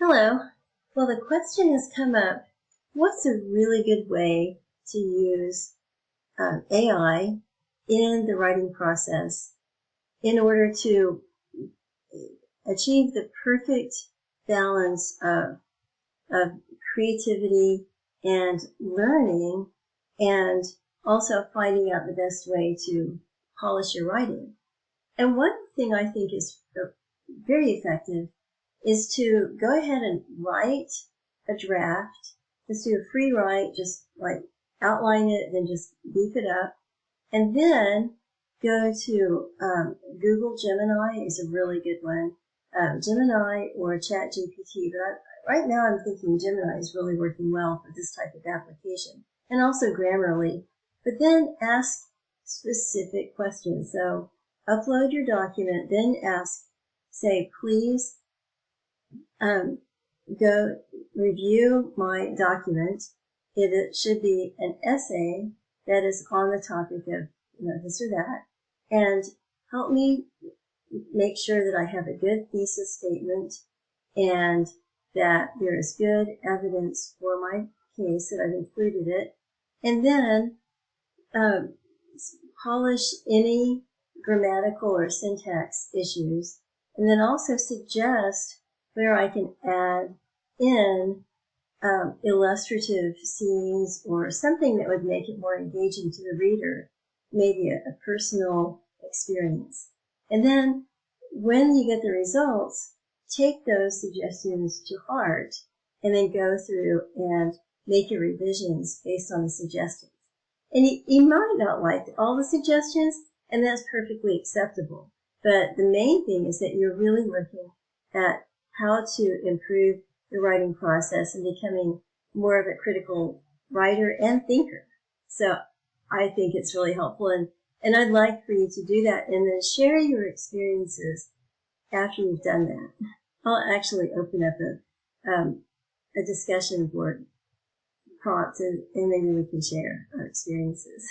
Hello. Well, the question has come up, what's a really good way to use AI in the writing process in order to achieve the perfect balance of creativity and learning, and also finding out the best way to polish your writing? And one thing I think is very effective is to go ahead and write a draft. Just do a free write, just like outline it, then just beef it up. And then go to Google Gemini is a really good one. Gemini or ChatGPT, but right now I'm thinking Gemini is really working well for this type of application, and also Grammarly. But then ask specific questions. So upload your document, then say, please go review my document. It should be an essay that is on the topic of this or that, and help me make sure that I have a good thesis statement and that there is good evidence for my case, that I've included it, and then polish any grammatical or syntax issues, and then also suggest where I can add in illustrative scenes or something that would make it more engaging to the reader, maybe a personal experience. And then when you get the results, take those suggestions to heart and then go through and make your revisions based on the suggestions. And you might not like all the suggestions, and that's perfectly acceptable. But the main thing is that you're really looking at how to improve the writing process and becoming more of a critical writer and thinker. So I think it's really helpful, and I'd like for you to do that and then share your experiences after you've done that. I'll actually open up a discussion board prompt, and maybe we can share our experiences.